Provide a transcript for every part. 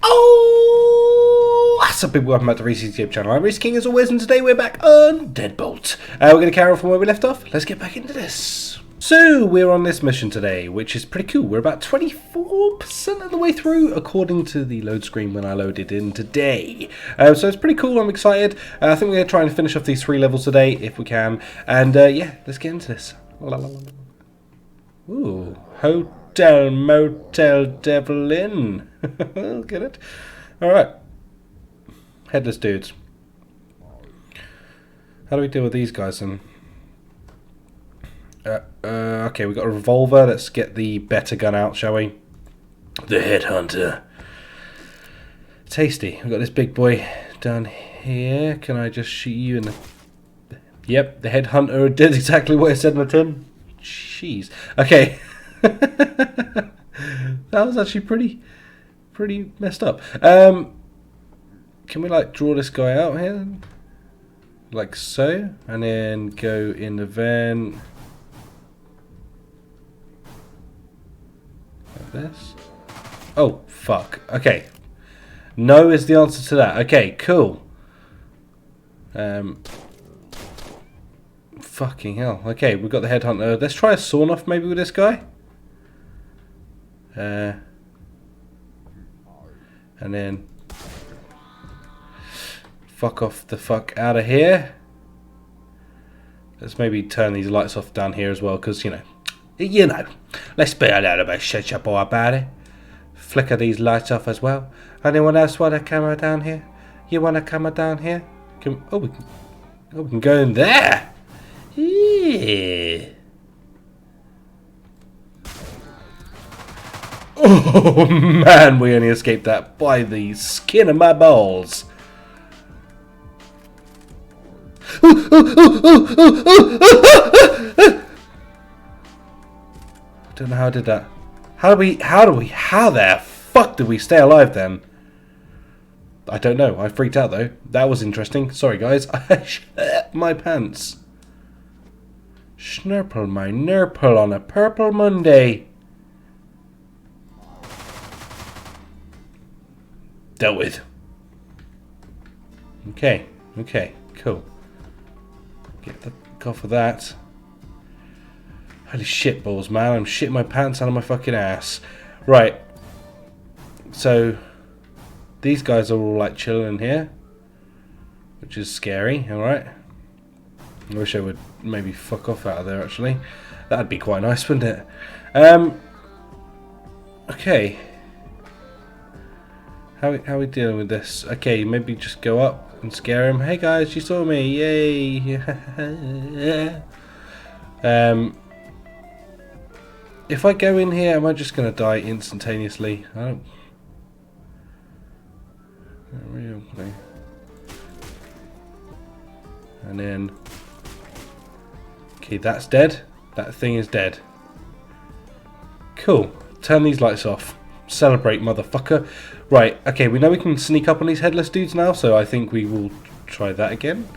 Oh, what's up, people? Welcome back to Rhys' YouTube channel. I'm Rhys King as always, and today we're back on DeadBolt. We're going to carry on from where we left off. Let's get back into this. So, we're on this mission today, which is pretty cool. We're about 24% of the way through, according to the load screen when I loaded in today. So it's pretty cool. I'm excited. I think we're going to try and finish off these 3 levels today, if we can. And yeah, let's get into this. Ooh, Hotel Motel Devil Inn. Get it? Alright. Headless dudes. How do we deal with these guys then? Okay, we've got a revolver. Let's get the better gun out, shall we? The headhunter. Tasty. We've got this big boy down here. Can I just shoot you in the... Yep, the headhunter did exactly what it said in the tin. Jeez. Okay. That was actually pretty messed up. Can we like draw this guy out here? Like so. And then go in the vent. Like this. Oh, fuck. Okay. No is the answer to that. Okay, cool. Fucking hell. Okay, we've got the headhunter. Let's try a sawn off maybe with this guy. And then fuck off the fuck out of here. Let's maybe turn these lights off down here as well, because you know, let's be a little bit shitable about it. Flicker these lights off as well. Anyone else want a camera down here? You want a camera down here? We can go in there. Yeah. Oh man, we only escaped that by the skin of my balls. I don't know how I did that. How the fuck did we stay alive then? I don't know. I freaked out though. That was interesting. Sorry guys. I shit my pants. Schnurple my nurple on a purple Monday. Dealt with. Okay, cool. Get the off of that. Holy shit balls, man. I'm shitting my pants out of my fucking ass. Right. So, these guys are all like chilling in here, which is scary, alright? I wish I would maybe fuck off out of there actually. That'd be quite nice, wouldn't it? Okay. How are we dealing with this? Okay, maybe just go up and scare him. Hey guys, you saw me, yay! If I go in here, am I just gonna die instantaneously? I don't really. And then, okay, that's dead. That thing is dead. Cool. Turn these lights off. Celebrate, motherfucker. Right, okay, we know we can sneak up on these headless dudes now, so I think we will try that again.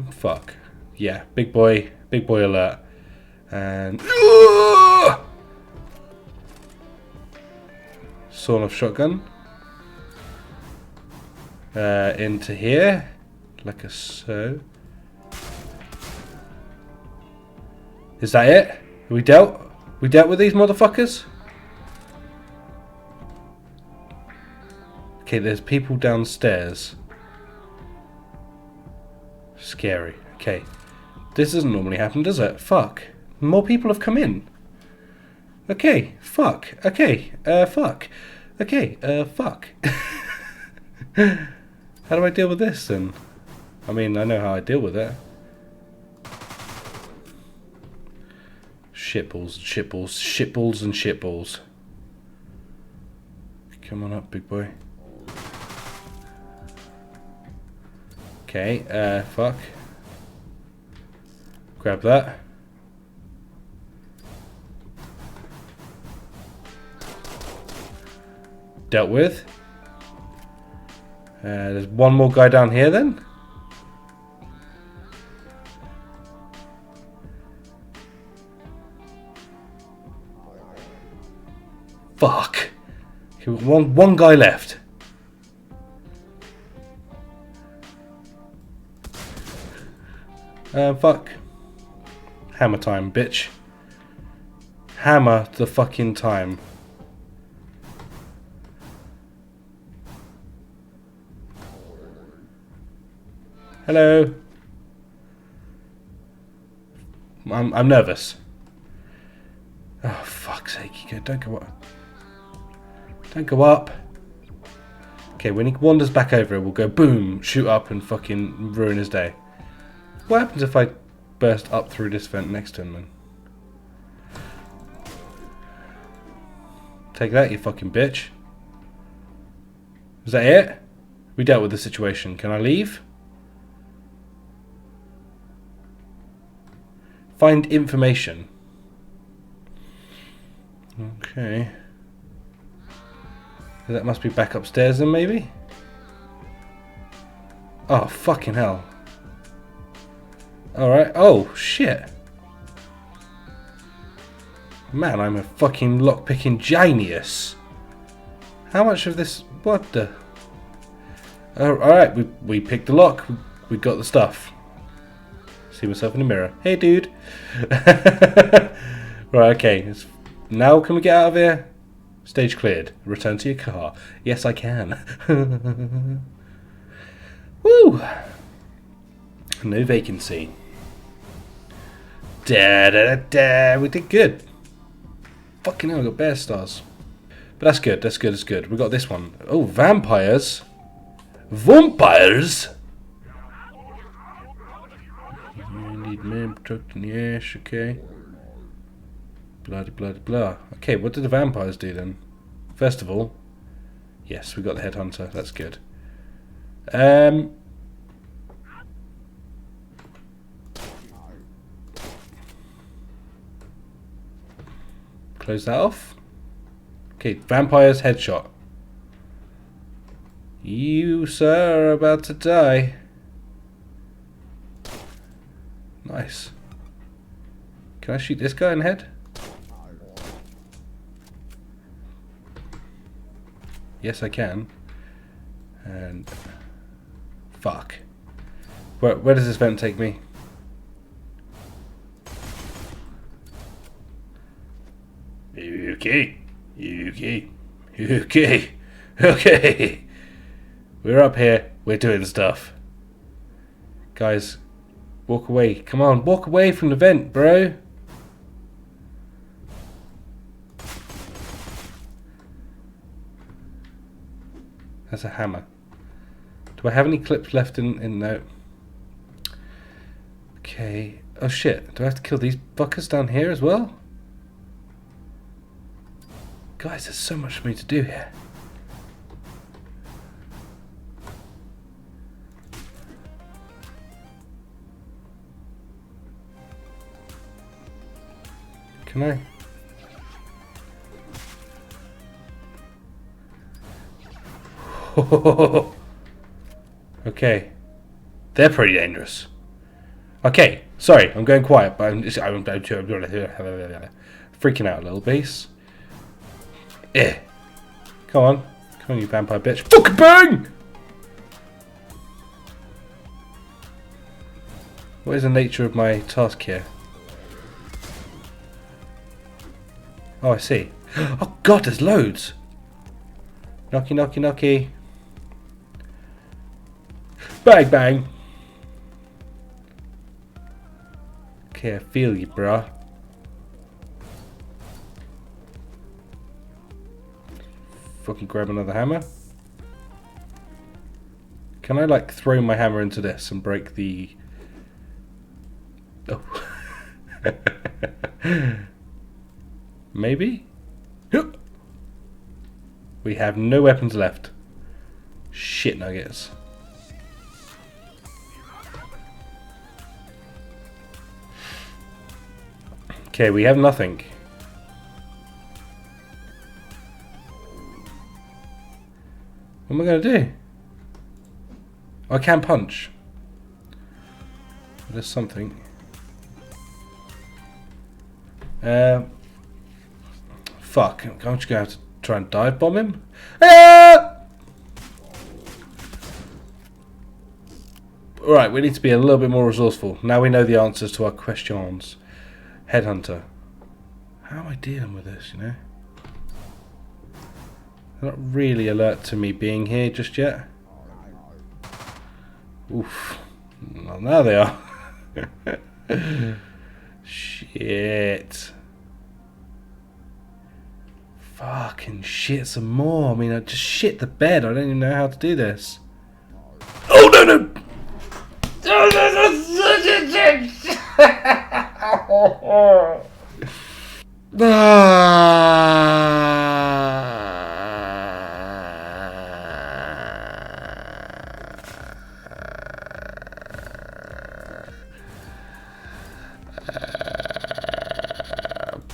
Fuck. Yeah, big boy alert. And... sawn off shotgun. Into here. Like a so. Is that it? We dealt with these motherfuckers? Okay, there's people downstairs. Scary. Okay. This doesn't normally happen, does it? Fuck. More people have come in. Okay. Fuck. Okay. Fuck. Okay. Fuck. How do I deal with this then? I mean, I know how I deal with it. Shitballs and shitballs. Come on up, big boy. Okay, fuck. Grab that. Dealt with. There's one more guy down here then. Fuck. Okay, one guy left. Fuck. Hammer time, bitch. Hammer the fucking time. Hello. I'm nervous. Oh, fuck's sake. Don't go up. Don't go up. Okay, when he wanders back over, we'll go boom, shoot up and fucking ruin his day. What happens if I burst up through this vent next to him then? Take that, you fucking bitch. Is that it? We dealt with the situation. Can I leave? Find information. Okay. That must be back upstairs then, maybe? Oh, fucking hell. Alright. Oh, shit. Man, I'm a fucking lockpicking genius. How much of this... What the... Alright, we picked the lock. We got the stuff. See myself in the mirror. Hey, dude. Right, okay. Now can we get out of here? Stage cleared. Return to your car. Yes, I can. Woo! No vacancy. Da da da da. We did good. Fucking hell, we got bear stars. But that's good. That's good. That's good. We got this one. Oh, vampires. Vampires. Need man protecting the ash. Okay. Blah blah blah. Okay, what did the vampires do then? First of all, yes, we got the headhunter. That's good. Close that off. Okay, vampires headshot. You, sir, are about to die. Nice. Can I shoot this guy in the head? Yes, I can. And... fuck. Where does this vent take me? Okay. Okay. Okay. Okay. We're up here. We're doing stuff. Guys, walk away. Come on, walk away from the vent, bro. That's a hammer. Do I have any clips left in no? Okay. Oh shit. Do I have to kill these fuckers down here as well? Guys, there's so much for me to do here. Can I? Okay. They're pretty dangerous. Okay, sorry, I'm going quiet, but I'm freaking out a little base. Yeah. Come on, you vampire bitch. Fucking bang! What is the nature of my task here? Oh, I see. Oh god, there's loads! Knocky, knocky, knocky. Bang, bang! Okay, I feel you, bruh. Fucking grab another hammer. Can I, like, throw my hammer into this and break the... Oh. Maybe? We have no weapons left. Shit nuggets. Okay, we have nothing. What am I going to do? I can punch. There's something. Fuck. I'm just going to have to Try and dive bomb him? Ah! Alright, we need to be a little bit more resourceful. Now we know the answers to our questions. Headhunter. How am I dealing with this, you know? They're not really alert to me being here just yet. Oof. Well, now they are. Shit. Fucking shit some more. I mean, I just shit the bed. I don't even know how to do this. Oh, no, no!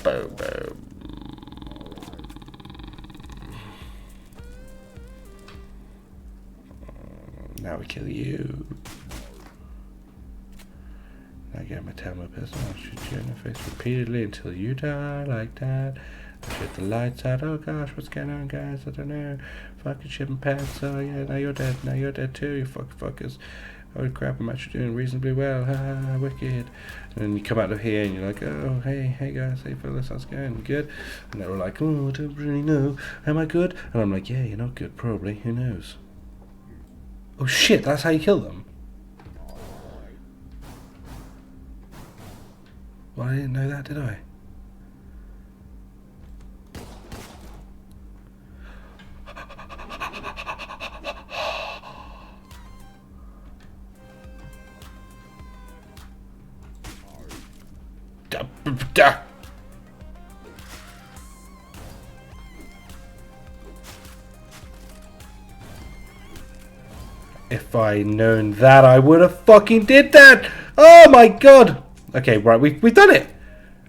Boom, boom. Now we kill you. Now get my tail, my pistol. I'll shoot you in the face repeatedly until you die like that. I'll shoot the lights out. Oh gosh, what's going on, guys? I don't know. Fucking shipping pants. Oh yeah, now you're dead. Now you're dead too, you fuckers. Oh crap, I'm actually doing reasonably well. Ha, wicked. And then you come out of here and you're like, oh, hey guys, hey fellas, how's it going? Good? And they're all like, oh, I don't really know. Am I good? And I'm like, yeah, you're not good, probably. Who knows? Oh shit, that's how you kill them? Well, I didn't know that, did I? If I known that, I would have fucking did that. Oh my god. Okay, right, we've done it.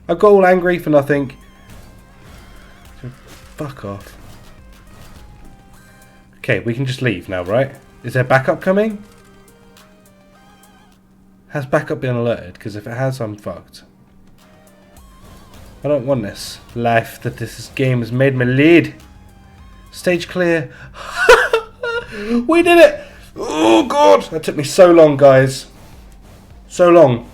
I got all angry for nothing. So fuck off. Okay, we can just leave now, right? Is there backup coming? Has backup been alerted? Because if it has, I'm fucked. I don't want this life that this game has made me lead. Stage clear. We did it! Oh god! That took me so long, guys. So long.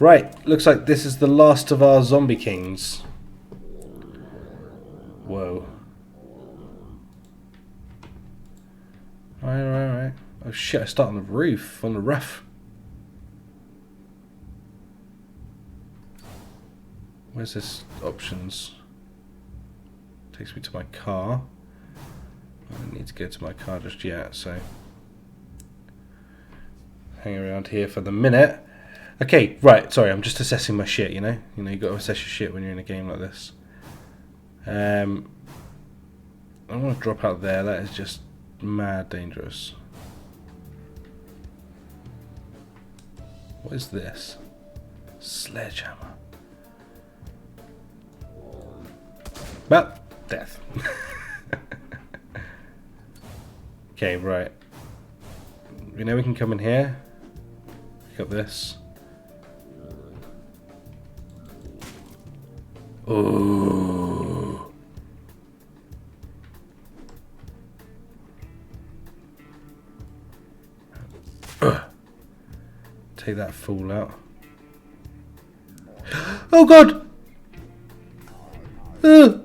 Right, looks like this is the last of our zombie kings. Whoa. Alright. Oh shit, I start on the roof, on the roof. Where's this options? Takes me to my car. I don't need to go to my car just yet, so hang around here for the minute. Okay, right, sorry, I'm just assessing my shit, you know? You know, you gotta assess your shit when you're in a game like this. I don't want to drop out there, that is just mad dangerous. What is this? Sledgehammer. Well, death. Okay, right. You know we can come in here. Pick up this. Ooh. Take that fool out. Oh god! Oh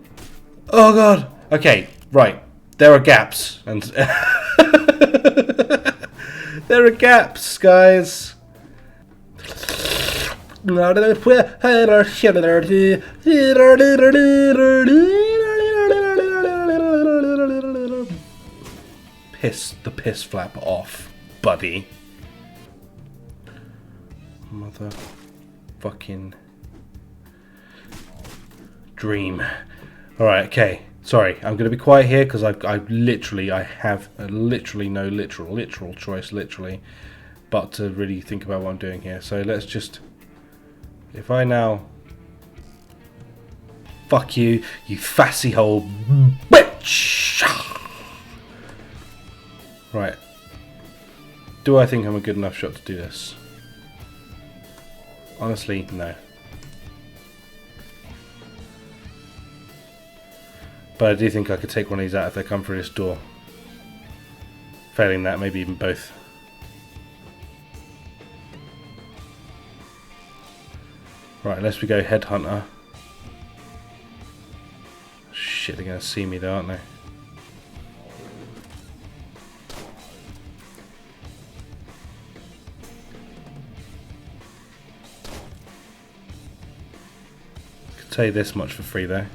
god! Okay, right. There are gaps, and there are gaps, guys. Piss the piss flap off, buddy. Motherfucking dream. Alright, okay. Sorry, I'm going to be quiet here because I have literally no literal choice, but to really think about what I'm doing here. So let's just, if I now, fuck you, you fassy hole bitch. Right. Do I think I'm a good enough shot to do this? Honestly, no. But I do think I could take one of these out if they come through this door. Failing that, maybe even both. Right, unless we go headhunter. Shit, they're going to see me though, aren't they? Could tell you this much for free though.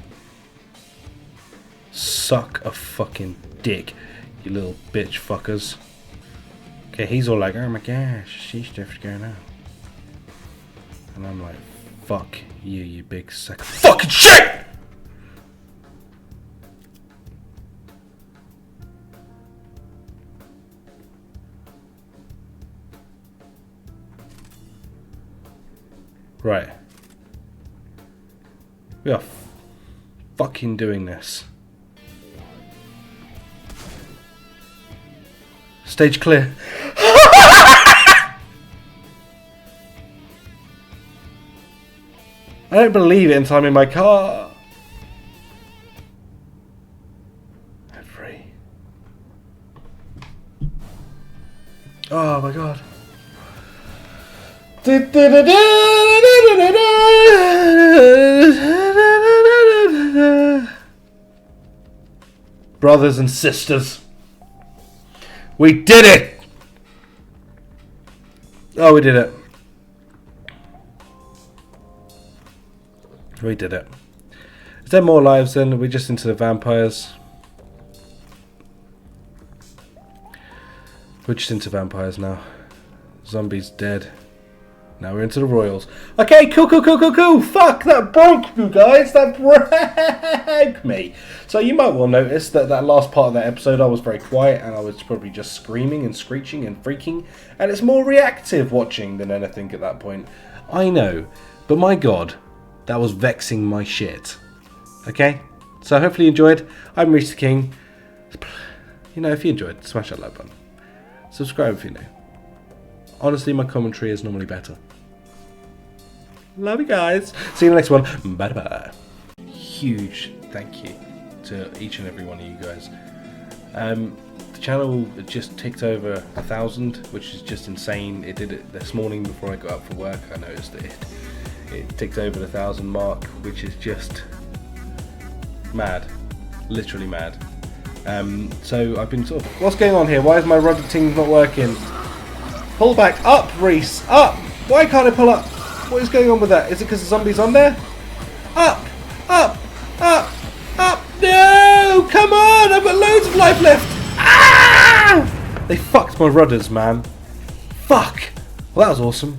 Suck a fucking dick, you little bitch fuckers. Okay, he's all like, oh my gosh, she's just going out. And I'm like, fuck you, you big sack of fucking shit! Right. We are fucking doing this. Stage clear. I don't believe it until I'm in my car. I'm free. Oh my god. Brothers and sisters, we did it! Oh, we did it. We did it. Is there more lives then? Are we just into the vampires? We're just into vampires now. Zombies dead. Now we're into the royals. Okay, cool. Fuck, that broke me, guys. That broke me. So you might well notice that that last part of that episode I was very quiet and I was probably just screaming and screeching and freaking. And it's more reactive watching than anything at that point. I know. But my god, that was vexing my shit. Okay? So hopefully you enjoyed. I'm Rhys the King. You know, if you enjoyed, smash that like button. Subscribe if you're new. Honestly, my commentary is normally better. Love you guys. See you in the next one. Bye bye. Huge thank you to each and every one of you guys. The channel just ticked over 1,000, which is just insane. It did it this morning before I got up for work. I noticed that it ticked over the 1,000 mark, which is just mad. Literally mad. So I've been sort of, what's going on here? Why is my rudder ting not working? Pull back up, Rhys, up! Why can't I pull up? What is going on with that? Is it because the zombie's on there? Up! Up! Up! Up! No! Come on! I've got loads of life left! Ah! They fucked my rudders, man. Fuck! Well, that was awesome.